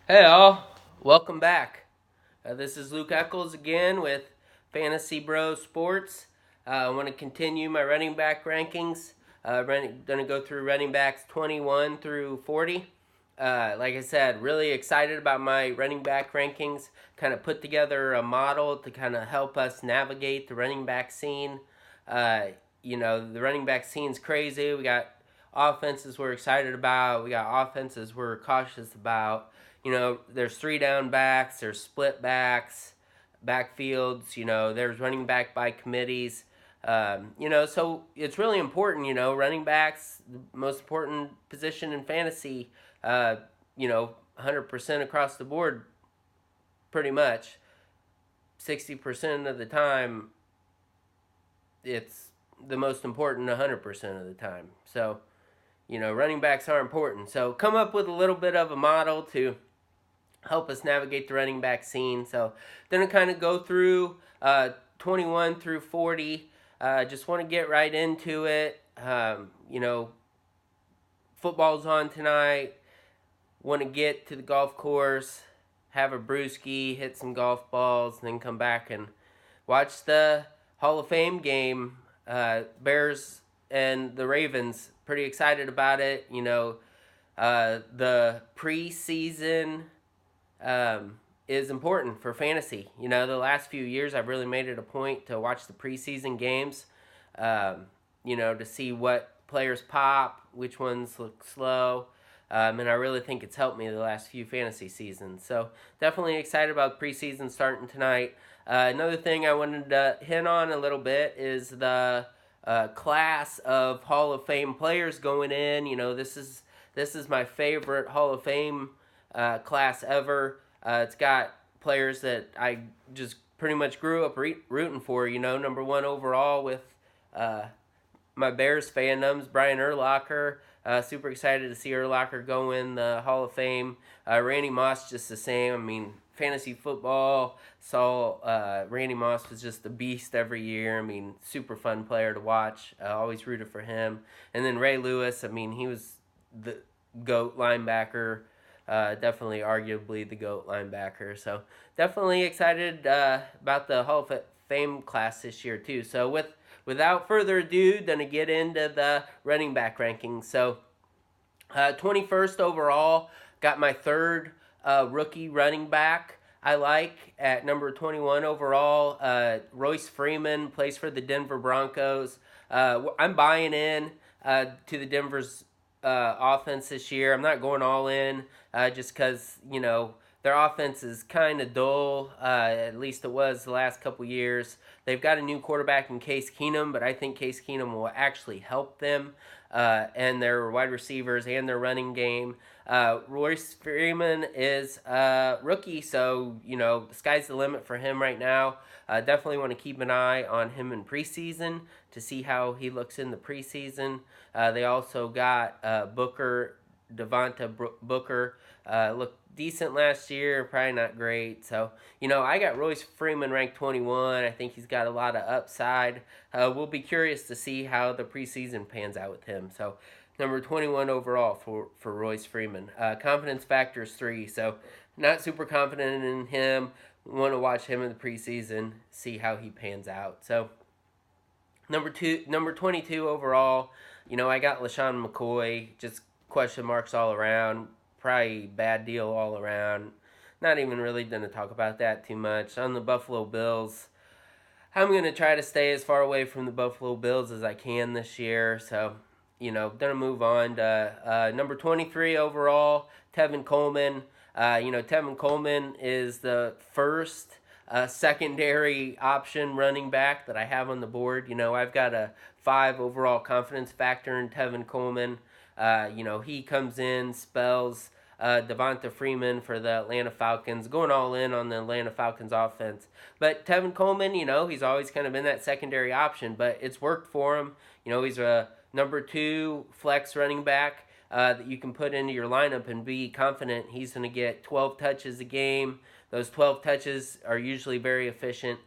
Hey all, welcome back. This is Luke Eccles again with FantasyBroSports. I want to continue my running back rankings. Going to go through running backs 21 through 40. Like I said, really excited about my running back rankings. Kind of put together a model to kind of help us navigate the running back scene. Uh, the running back scene's crazy. We got offenses we're excited about. We got offenses we're cautious about. There's three down backs, there's split backs, backfields, there's running back by committees. So it's really important, running backs, the most important position in fantasy, 100% across the board, pretty much. 60% of the time, it's the most important 100% of the time. So, running backs are important. So, come up with a little bit of a model to help us navigate the running back scene. So then I kind of go through 21 through 40. Just want to get right into it. Football's on tonight. Want to get to the golf course, have a brewski, hit some golf balls, and then come back and watch the Hall of Fame game. Bears and the Ravens. Pretty excited about it. The preseason is important for fantasy. The last few years I've really made it a point to watch the preseason games, to see what players pop, which ones look slow. And I really think it's helped me the last few fantasy seasons. So definitely excited about preseason starting tonight. Another thing I wanted to hit on a little bit is the class of Hall of Fame players going in. This is my favorite Hall of Fame class ever. It's got players that I just pretty much grew up rooting for. Number one overall with my Bears fandoms, Brian Urlacher. Super excited to see Urlacher go in the Hall of Fame. Randy Moss just the same. I mean, fantasy football saw Randy Moss was just a beast every year. I mean, super fun player to watch. Always rooted for him. And then Ray Lewis. I mean, he was the GOAT linebacker. Definitely, arguably the GOAT linebacker. So definitely excited about the Hall of Fame class this year too. So without further ado, gonna get into the running back rankings. So 21st overall, got my third rookie running back. I like at number 21 overall. Royce Freeman plays for the Denver Broncos. I'm buying in to the Denver's offense this year. I'm not going all in just because, their offense is kind of dull. At least it was the last couple years. They've got a new quarterback in Case Keenum, but I think Case Keenum will actually help them and their wide receivers and their running game. Royce Freeman is a rookie, so, the sky's the limit for him right now. Definitely want to keep an eye on him in preseason to see how he looks in the preseason. They also got Booker, Booker. Looked decent last year, probably not great. So, I got Royce Freeman ranked 21. I think he's got a lot of upside. We'll be curious to see how the preseason pans out with him. So, number 21 overall for Royce Freeman. Confidence factor is 3, so not super confident in him. Want to watch him in the preseason, see how he pans out. So, number 22 overall, I got LaShawn McCoy. Just question marks all around. Probably bad deal all around. Not even really going to talk about that too much. On the Buffalo Bills, I'm going to try to stay as far away from the Buffalo Bills as I can this year. So, going to move on to number 23 overall, Tevin Coleman. Tevin Coleman is the first secondary option running back that I have on the board. I've got a 5 overall confidence factor in Tevin Coleman. He comes in, spells Devonta Freeman for the Atlanta Falcons, going all in on the Atlanta Falcons offense. But Tevin Coleman, he's always kind of been that secondary option, but it's worked for him. He's a number 2 flex running back that you can put into your lineup and be confident he's going to get 12 touches a game. Those 12 touches are usually very efficient.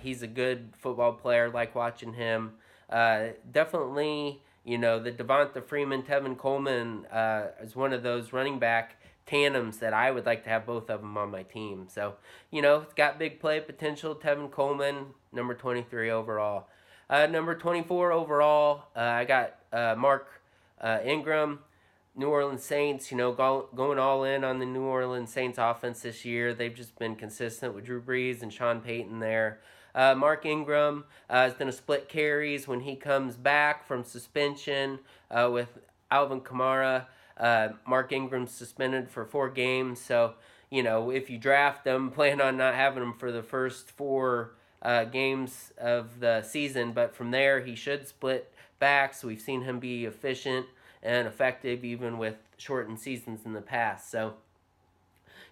He's a good football player, like watching him. Definitely, the Devonta Freeman, Tevin Coleman is one of those running back tandems that I would like to have both of them on my team. So, it's got big play potential. Tevin Coleman, number 23 overall. Number 24 overall, I got Mark Ingram, New Orleans Saints. Going all in on the New Orleans Saints offense this year. They've just been consistent with Drew Brees and Sean Payton there. Mark Ingram is going to split carries when he comes back from suspension with Alvin Kamara. Mark Ingram's suspended for 4 games, so if you draft him, plan on not having him for the first 4 games of the season. But from there, he should split back. So we've seen him be efficient and effective even with shortened seasons in the past. So,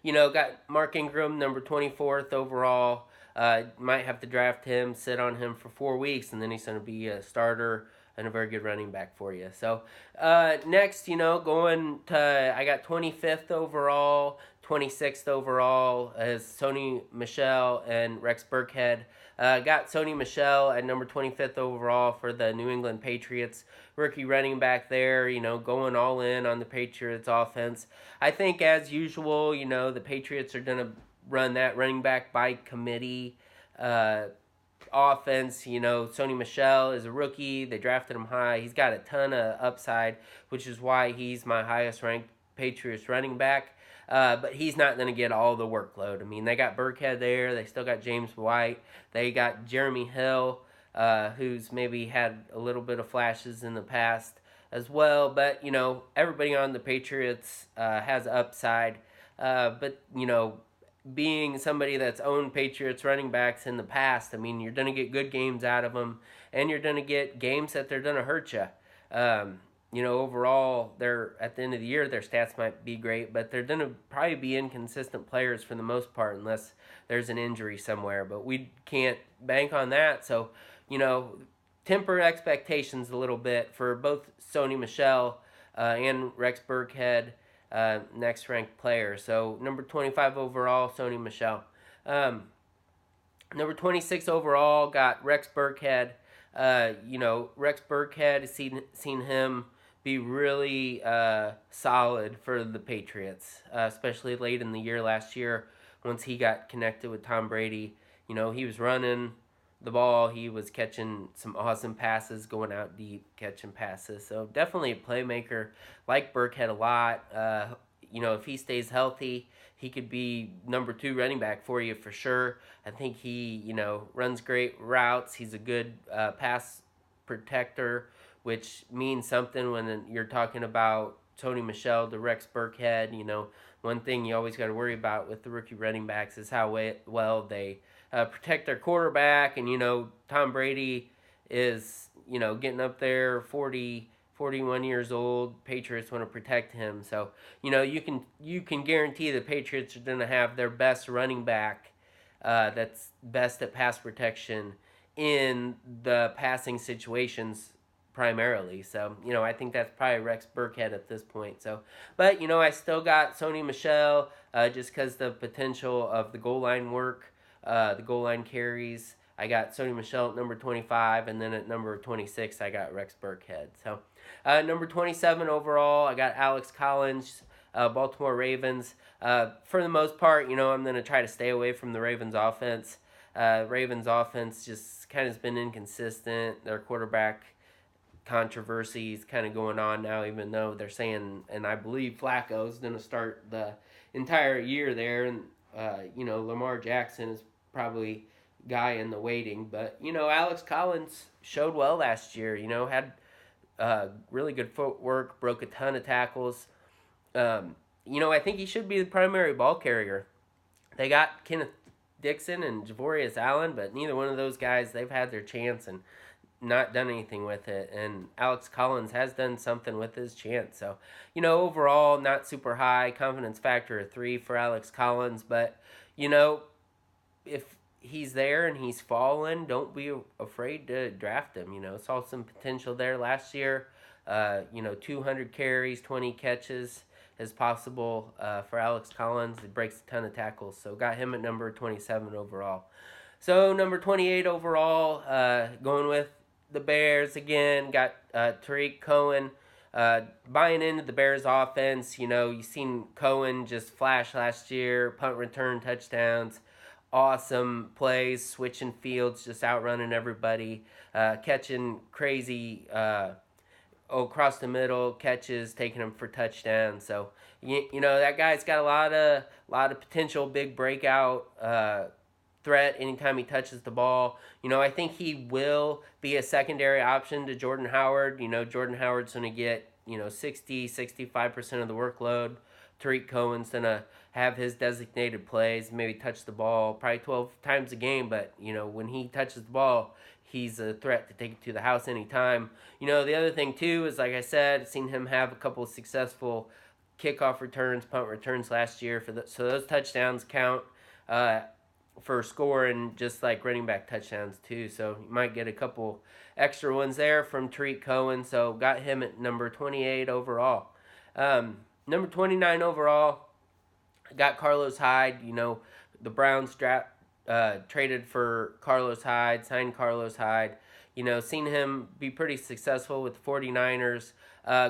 got Mark Ingram, number 24th overall. Might have to draft him, sit on him for 4 weeks, and then he's going to be a starter and a very good running back for you. So, next, going to, I got 25th overall, 26th overall as Sony Michel and Rex Burkhead. Got Sony Michel at number 25th overall for the New England Patriots. Rookie running back there, going all in on the Patriots offense. I think, as usual, the Patriots are going to run that running back by committee offense. Sony Michel is a rookie. They drafted him high. He's got a ton of upside, which is why he's my highest ranked Patriots running back. But he's not going to get all the workload. I mean, they got Burkhead there. They still got James White. They got Jeremy Hill, who's maybe had a little bit of flashes in the past as well. But, everybody on the Patriots has upside. But, being somebody that's owned Patriots running backs in the past, I mean, you're going to get good games out of them, and you're going to get games that they're going to hurt you. Overall, they're at the end of the year, their stats might be great, but they're going to probably be inconsistent players for the most part unless there's an injury somewhere. But we can't bank on that. So, temper expectations a little bit for both Sony Michel and Rex Burkhead, next ranked player. So, number 25 overall, Sony Michel. Number 26 overall, got Rex Burkhead. Rex Burkhead has seen him be really solid for the Patriots, especially late in the year last year once he got connected with Tom Brady. He was running the ball. He was catching some awesome passes, going out deep, catching passes. So definitely a playmaker. Like Burkhead a lot. If he stays healthy, he could be number 2 running back for you for sure. I think he, runs great routes. He's a good pass protector, which means something when you're talking about Sony Michel to Rex Burkhead. One thing you always got to worry about with the rookie running backs is how well they protect their quarterback. And, Tom Brady is, getting up there, 41 years old. Patriots want to protect him. So, you can guarantee the Patriots are going to have their best running back that's best at pass protection in the passing situations primarily. So, I think that's probably Rex Burkhead at this point. So, but, I still got Sony Michel just because the potential of the goal line work, the goal line carries. I got Sony Michel at number 25, and then at number 26, I got Rex Burkhead. So, number 27 overall, I got Alex Collins, Baltimore Ravens. For the most part, I'm going to try to stay away from the Ravens offense. Ravens offense just kind of has been inconsistent. Their quarterback controversy is kind of going on now, even though they're saying, and I believe Flacco is going to start the entire year there. And, Lamar Jackson is probably guy in the waiting. But, Alex Collins showed well last year, had really good footwork, broke a ton of tackles. I think he should be the primary ball carrier. They got Kenneth Dixon and Javorius Allen, but neither one of those guys, they've had their chance and not done anything with it. And Alex Collins has done something with his chance. So, overall, not super high. Confidence factor of 3 for Alex Collins. But, if he's there and he's fallen, don't be afraid to draft him. Saw some potential there last year. 200 carries, 20 catches is possible for Alex Collins. He breaks a ton of tackles. So got him at number 27 overall. So number 28 overall, going with the Bears again. Got Tariq Cohen, Buying into the Bears offense, you seen Cohen just flash last year, punt return touchdowns, awesome plays, switching fields, just outrunning everybody, catching crazy across the middle catches, taking them for touchdowns. So that guy's got a lot of potential, big breakout threat anytime he touches the ball. I think he will be a secondary option to Jordan Howard. Jordan Howard's going to get 60-65% of the workload. Tariq Cohen's going to have his designated plays, maybe touch the ball probably 12 times a game, but when he touches the ball, he's a threat to take it to the house anytime. The other thing too is, like I said, I've seen him have a couple of successful kickoff returns, punt returns last year so those touchdowns count for scoring, just like running back touchdowns too. So you might get a couple extra ones there from Tariq Cohen. So got him at number 28 overall. Number 29 overall, got Carlos Hyde. The Browns traded for Carlos Hyde, signed Carlos Hyde. Seen him be pretty successful with the 49ers.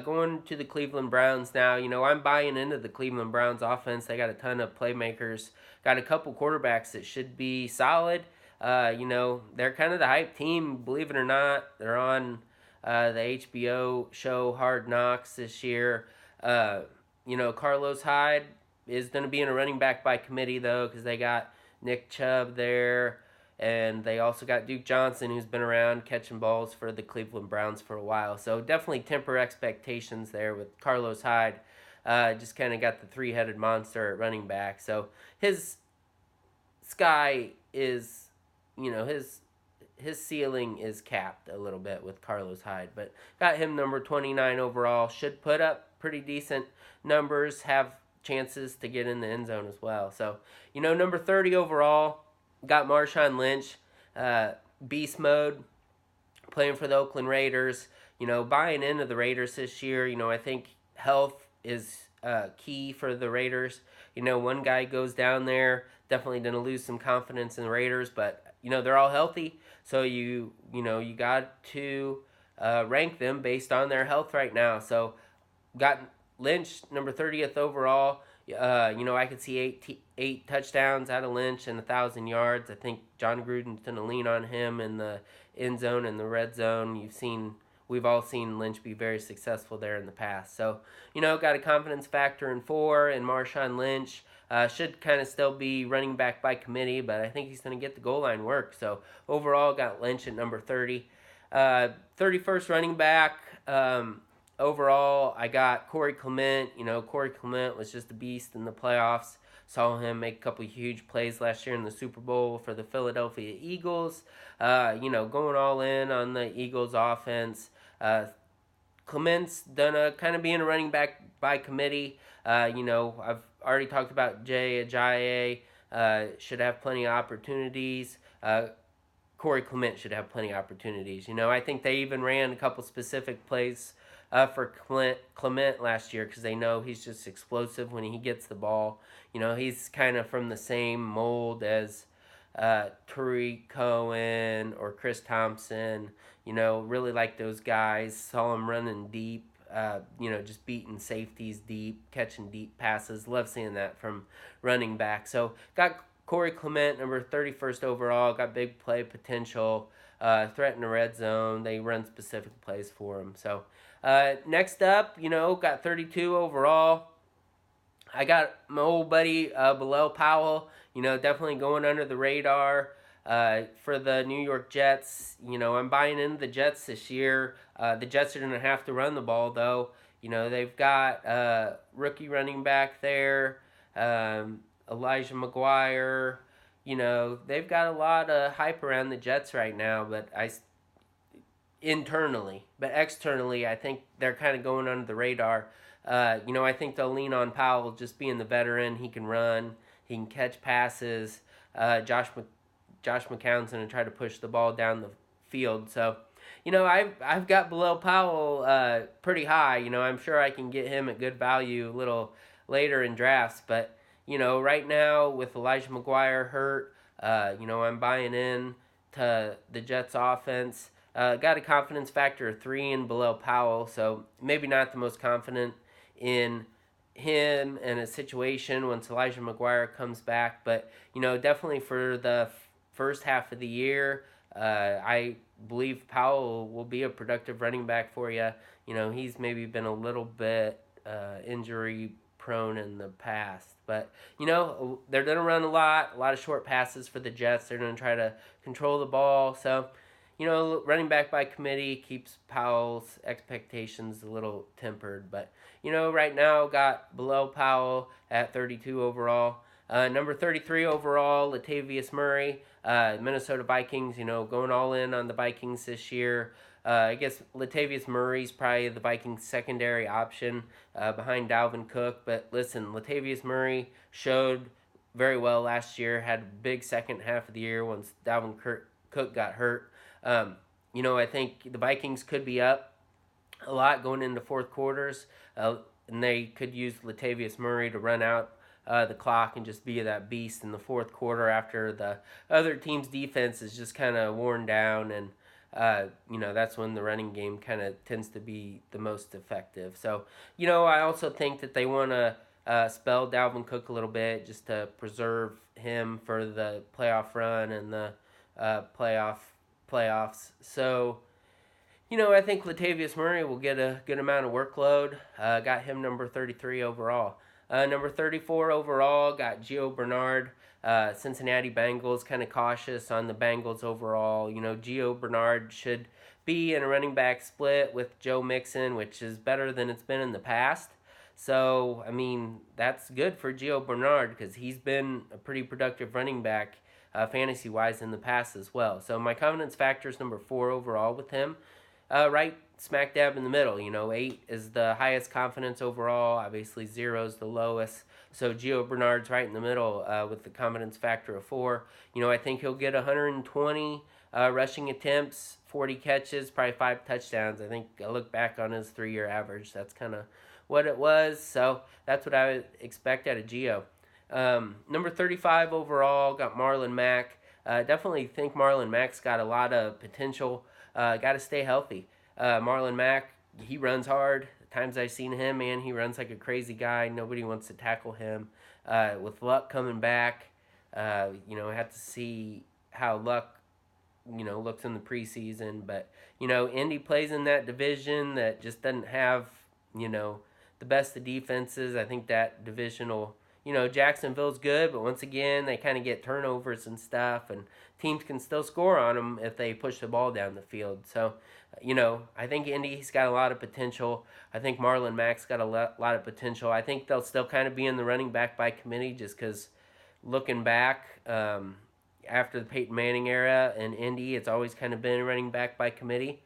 Going to the Cleveland Browns now. I'm buying into the Cleveland Browns offense. They got a ton of playmakers. Got a couple quarterbacks that should be solid. They're kind of the hype team, believe it or not. They're on the HBO show Hard Knocks this year. Carlos Hyde is going to be in a running back by committee, though, because they got Nick Chubb there, and they also got Duke Johnson, who's been around catching balls for the Cleveland Browns for a while. So definitely temper expectations there with Carlos Hyde. Just kind of got the three-headed monster at running back. So his sky is, his ceiling is capped a little bit with Carlos Hyde. But got him number 29 overall. Should put up pretty decent numbers, have chances to get in the end zone as well. So, number 30 overall, got Marshawn Lynch, beast mode, playing for the Oakland Raiders. Buying into the Raiders this year. I think health is key for the Raiders. One guy goes down there, definitely going to lose some confidence in the Raiders, but they're all healthy, so you got to rank them based on their health right now. So got Lynch number 30th overall. I could see eight touchdowns out of Lynch and 1,000 yards. I think John Gruden's going to lean on him in the end zone and the red zone. We've all seen Lynch be very successful there in the past. So, got a confidence factor in 4, and Marshawn Lynch should kind of still be running back by committee, but I think he's going to get the goal line work. So, overall, got Lynch at number 30. 31st running back, overall, I got Corey Clement. Corey Clement was just a beast in the playoffs. Saw him make a couple of huge plays last year in the Super Bowl for the Philadelphia Eagles. Going all in on the Eagles offense. Clement's done kind of being a running back by committee. I've already talked about Jay Ajayi. Should have plenty of opportunities. Corey Clement should have plenty of opportunities. I think they even ran a couple specific plays for Clement last year because they know he's just explosive when he gets the ball. He's kind of from the same mold as Tariq Cohen or Chris Thompson. Really like those guys. Saw him running deep, just beating safeties deep, catching deep passes. Love seeing that from running back. So got Corey Clement, number 31st overall. Got big play potential. Threat in the red zone. They run specific plays for him. So next up, got 32 overall. I got my old buddy Bilal Powell. Definitely going under the radar for the New York Jets. I'm buying into the Jets this year. The Jets are going to have to run the ball, though. They've got rookie running back there, Elijah McGuire. They've got a lot of hype around the Jets right now, but internally. But externally, I think they're kind of going under the radar. I think they'll lean on Powell just being the veteran. He can run. He can catch passes. Josh McCown's going to try to push the ball down the field. So, I've got Bilal Powell pretty high. I'm sure I can get him at good value a little later in drafts. But, right now with Elijah McGuire hurt, I'm buying in to the Jets offense. got a confidence factor of 3 and below Powell, so maybe not the most confident in him and a situation once Elijah McGuire comes back. But, definitely for the first half of the year, I believe Powell will be a productive running back for you. He's maybe been a little bit injury prone in the past. But, they're going to run a lot of short passes for the Jets. They're going to try to control the ball. So, running back by committee keeps Powell's expectations a little tempered. But, right now got below Powell at 32 overall. Number 33 overall, Latavius Murray, Minnesota Vikings, going all in on the Vikings this year. I guess Latavius Murray's probably the Vikings' secondary option behind Dalvin Cook. But listen, Latavius Murray showed very well last year, had a big second half of the year once Dalvin Cook got hurt. I think the Vikings could be up a lot going into fourth quarters, and they could use Latavius Murray to run out the clock and just be that beast in the fourth quarter after the other team's defense is just kind of worn down, and that's when the running game kind of tends to be the most effective. So, I also think that they want to spell Dalvin Cook a little bit just to preserve him for the playoff run and the playoffs. So, I think Latavius Murray will get a good amount of workload. Got him number 33 overall. Number 34 overall, got Gio Bernard. Cincinnati Bengals, kind of cautious on the Bengals overall. Gio Bernard should be in a running back split with Joe Mixon, which is better than it's been in the past. So, that's good for Gio Bernard because he's been a pretty productive running back fantasy-wise in the past as well. So, my confidence factor is number 4 overall with him. Right smack dab in the middle. 8 is the highest confidence overall. Obviously, 0 is the lowest. So Gio Bernard's right in the middle with the confidence factor of 4. I think he'll get 120 rushing attempts, 40 catches, probably 5 touchdowns. I think I look back on his 3-year average. That's kind of what it was. So that's what I would expect out of Gio. Number 35 overall, got Marlon Mack. Definitely think Marlon Mack's got a lot of potential. Got to stay healthy. Marlon Mack, he runs hard. The times I've seen him, man, he runs like a crazy guy. Nobody wants to tackle him. With Luck coming back, I have to see how Luck, looks in the preseason. But, Indy plays in that division that just doesn't have, the best of defenses. I think that division will, Jacksonville's good, but once again, they kind of get turnovers and stuff, and teams can still score on them if they push the ball down the field. So, I think Indy's got a lot of potential. I think Marlon Mack's got a lot of potential. I think they'll still kind of be in the running back by committee just because looking back after the Peyton Manning era in Indy, it's always kind of been running back by committee.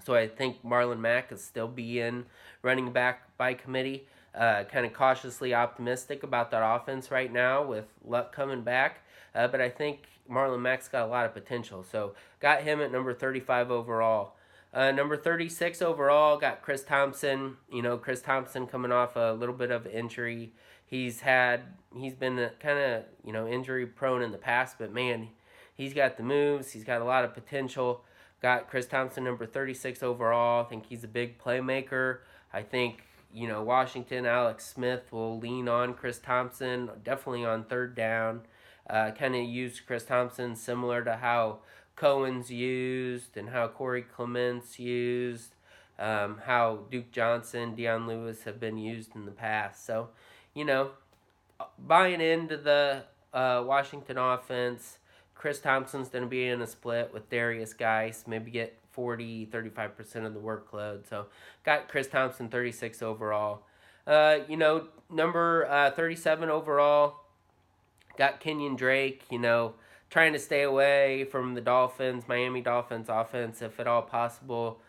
So I think Marlon Mack will still be in running back by committee. Kind of cautiously optimistic about that offense right now with Luck coming back. But I think Marlon Mack's got a lot of potential. So got him at number 35 overall. Number 36 overall, got Chris Thompson. Chris Thompson coming off a little bit of injury. He's been kind of, injury prone in the past, but man, he's got the moves. He's got a lot of potential. Got Chris Thompson number 36 overall. I think he's a big playmaker. I think, Washington, Alex Smith will lean on Chris Thompson, definitely on third down. Kind of use Chris Thompson similar to how Cohen's used and how Corey Clement's used, how Duke Johnson, Deion Lewis have been used in the past. So, buying into the Washington offense, Chris Thompson's going to be in a split with Darius Geis, maybe get 35% of the workload. So, got Chris Thompson 36 overall. Number 37 overall, got Kenyon Drake, trying to stay away from the Miami Dolphins offense if at all possible.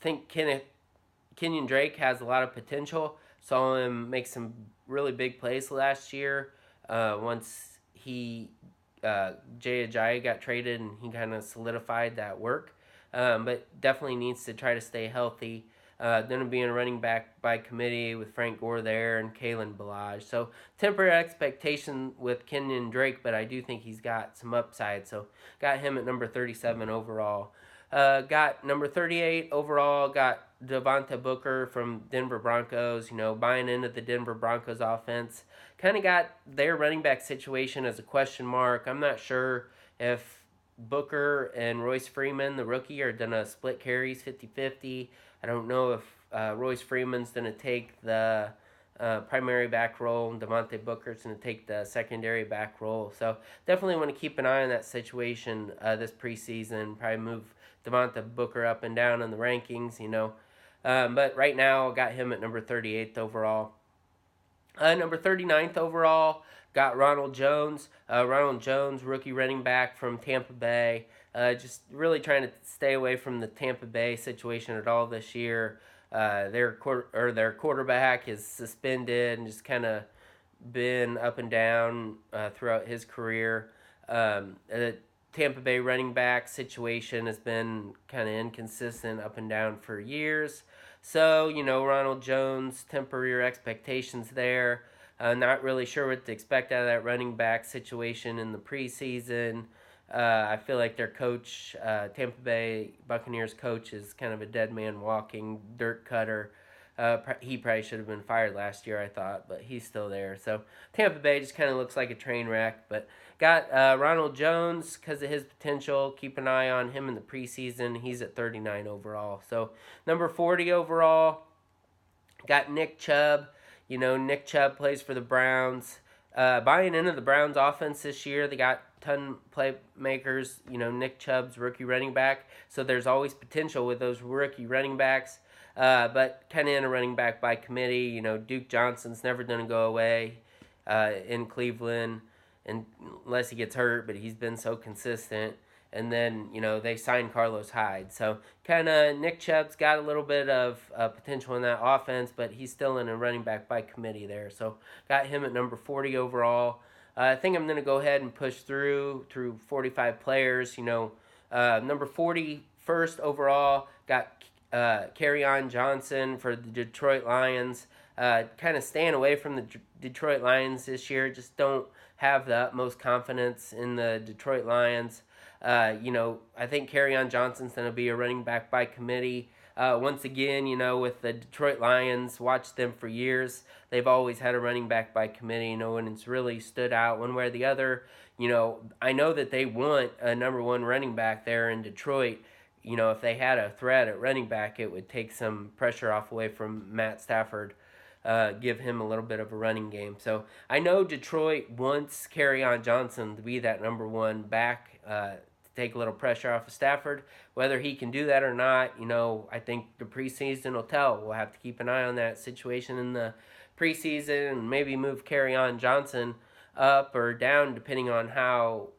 Think Kenyon Drake has a lot of potential. Saw him make some really big plays last year once Jay Ajayi got traded and he kind of solidified that work. But definitely needs to try to stay healthy. Going to be in a running back by committee with Frank Gore there and Kalen Ballage. So temper expectation with Kenyon Drake, but I do think he's got some upside. So got him at number 37 overall. Got number 38 overall, got Devonta Booker from Denver Broncos, buying into the Denver Broncos offense. Kind of got their running back situation as a question mark. I'm not sure if Booker and Royce Freeman, the rookie, are going to split carries 50-50. I don't know if Royce Freeman's going to take the primary back role and Devontae Booker's going to take the secondary back role. So definitely want to keep an eye on that situation this preseason. Probably move Devontae Booker up and down in the rankings. But right now, I got him at number 38th overall. Number 39th overall, got Ronald Jones. Ronald Jones, rookie running back from Tampa Bay. Just really trying to stay away from the Tampa Bay situation at all this year. Their quarterback is suspended and just kind of been up and down throughout his career. The Tampa Bay running back situation has been kind of inconsistent up and down for years. So, Ronald Jones, temper your expectations there. Not really sure what to expect out of that running back situation in the preseason. I feel like their coach, Tampa Bay Buccaneers coach, is kind of a dead man walking, dirt cutter. He probably should have been fired last year, I thought, but he's still there. So Tampa Bay just kind of looks like a train wreck. But got Ronald Jones because of his potential. Keep an eye on him in the preseason. He's at 39 overall. So number 40 overall, got Nick Chubb. Nick Chubb plays for the Browns. Buying into the Browns offense this year, they got ton playmakers. Nick Chubb's rookie running back. So there's always potential with those rookie running backs. But kind of in a running back by committee. Duke Johnson's never going to go away in Cleveland unless he gets hurt, but he's been so consistent. And then, they signed Carlos Hyde. So kind of Nick Chubb's got a little bit of potential in that offense, but he's still in a running back by committee there. So got him at number 40 overall. I think I'm going to go ahead and push through 45 players. Number 41st overall, got Kerryon Johnson for the Detroit Lions. Kind of staying away from the Detroit Lions this year. Just don't have the utmost confidence in the Detroit Lions. I think Kerryon Johnson's going to be a running back by committee. Once again, with the Detroit Lions, watched them for years. They've always had a running back by committee, and it's really stood out one way or the other. I know that they want a number one running back there in Detroit. If they had a threat at running back, it would take some pressure off away from Matt Stafford, give him a little bit of a running game. So I know Detroit wants Kerryon Johnson to be that number one back, to take a little pressure off of Stafford. Whether he can do that or not, I think the preseason will tell. We'll have to keep an eye on that situation in the preseason and maybe move Kerryon Johnson up or down depending on how,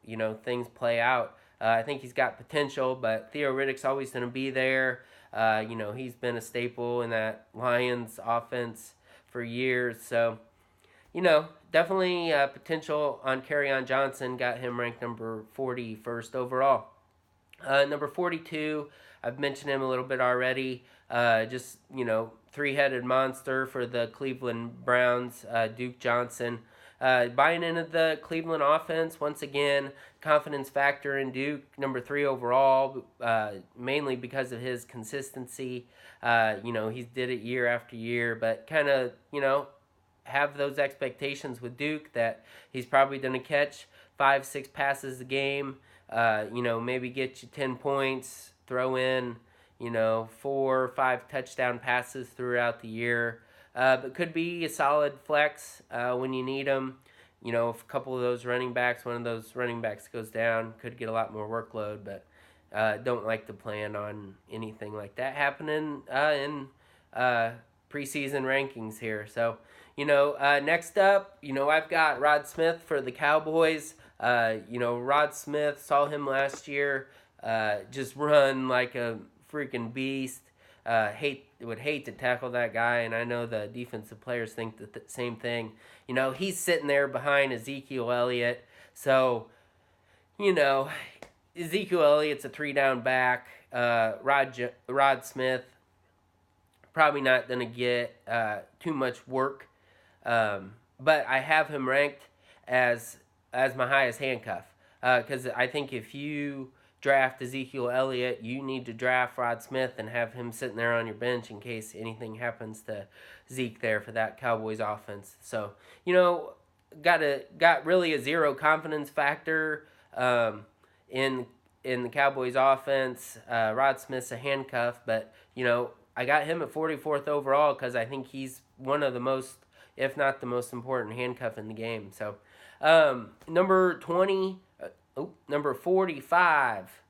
things play out. I think he's got potential, but Theo Riddick's always going to be there. He's been a staple in that Lions offense for years. So, definitely potential on Kerryon Johnson. Got him ranked number 41st overall. Number 42, I've mentioned him a little bit already. Just, three-headed monster for the Cleveland Browns, Duke Johnson. Buying into the Cleveland offense, once again, confidence factor in Duke, number 3 overall, mainly because of his consistency. He's did it year after year, but kind of, have those expectations with Duke that he's probably going to catch 5-6 passes a game, maybe get you 10 points, throw in, 4 or 5 touchdown passes throughout the year. But could be a solid flex when you need them. If a couple of those running backs, one of those running backs goes down, could get a lot more workload, but don't like to plan on anything like that happening in preseason rankings here. So, next up, I've got Rod Smith for the Cowboys. Rod Smith, saw him last year, just run like a freaking beast. Would hate to tackle that guy, and I know the defensive players think the same thing. He's sitting there behind Ezekiel Elliott, so Ezekiel Elliott's a 3-down back. Rod Smith probably not going to get too much work, but I have him ranked as my highest handcuff because I think if you draft Ezekiel Elliott, you need to draft Rod Smith and have him sitting there on your bench in case anything happens to Zeke there for that Cowboys offense. So, got really a zero confidence factor in the Cowboys offense. Rod Smith's a handcuff, but I got him at 44th overall because I think he's one of the most, if not the most important handcuff in the game. So, number 20, number 45.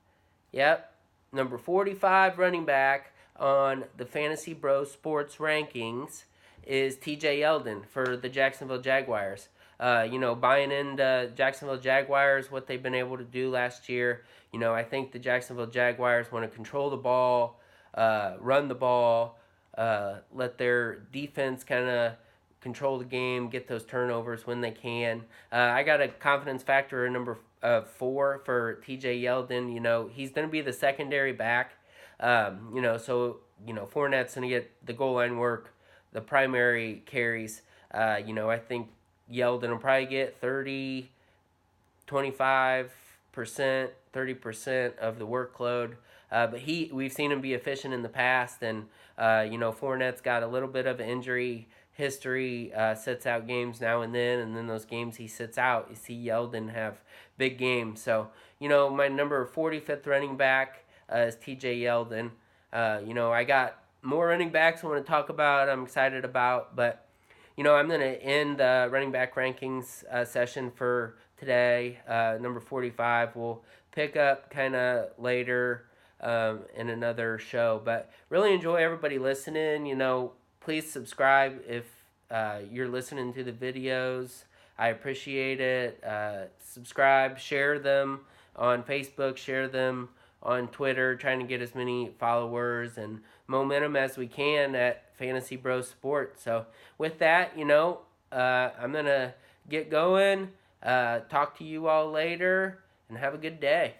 Yep, number 45 running back on the Fantasy Bro Sports rankings is TJ Yeldon for the Jacksonville Jaguars. Buying into Jacksonville Jaguars, what they've been able to do last year. I think the Jacksonville Jaguars want to control the ball, run the ball, let their defense kind of control the game, get those turnovers when they can. I got a confidence factor in number 4 for TJ Yeldon. He's going to be the secondary back. Fournette's going to get the goal line work, the primary carries. I think Yeldon will probably get 30, 25%, 30% of the workload. But we've seen him be efficient in the past, and Fournette's got a little bit of injury history, sits out games now and then those games he sits out, you see Yeldon have big games. So, my number 45th running back is TJ Yeldon. I got more running backs I want to talk about, I'm excited about, but I'm going to end the running back rankings session for today. Number 45 we'll pick up kind of later in another show. But really enjoy everybody listening. Please subscribe if you're listening to the videos. I appreciate it. Subscribe, share them on Facebook, share them on Twitter, trying to get as many followers and momentum as we can at Fantasy Bro Sports. So with that, I'm going to get going. Talk to you all later and have a good day.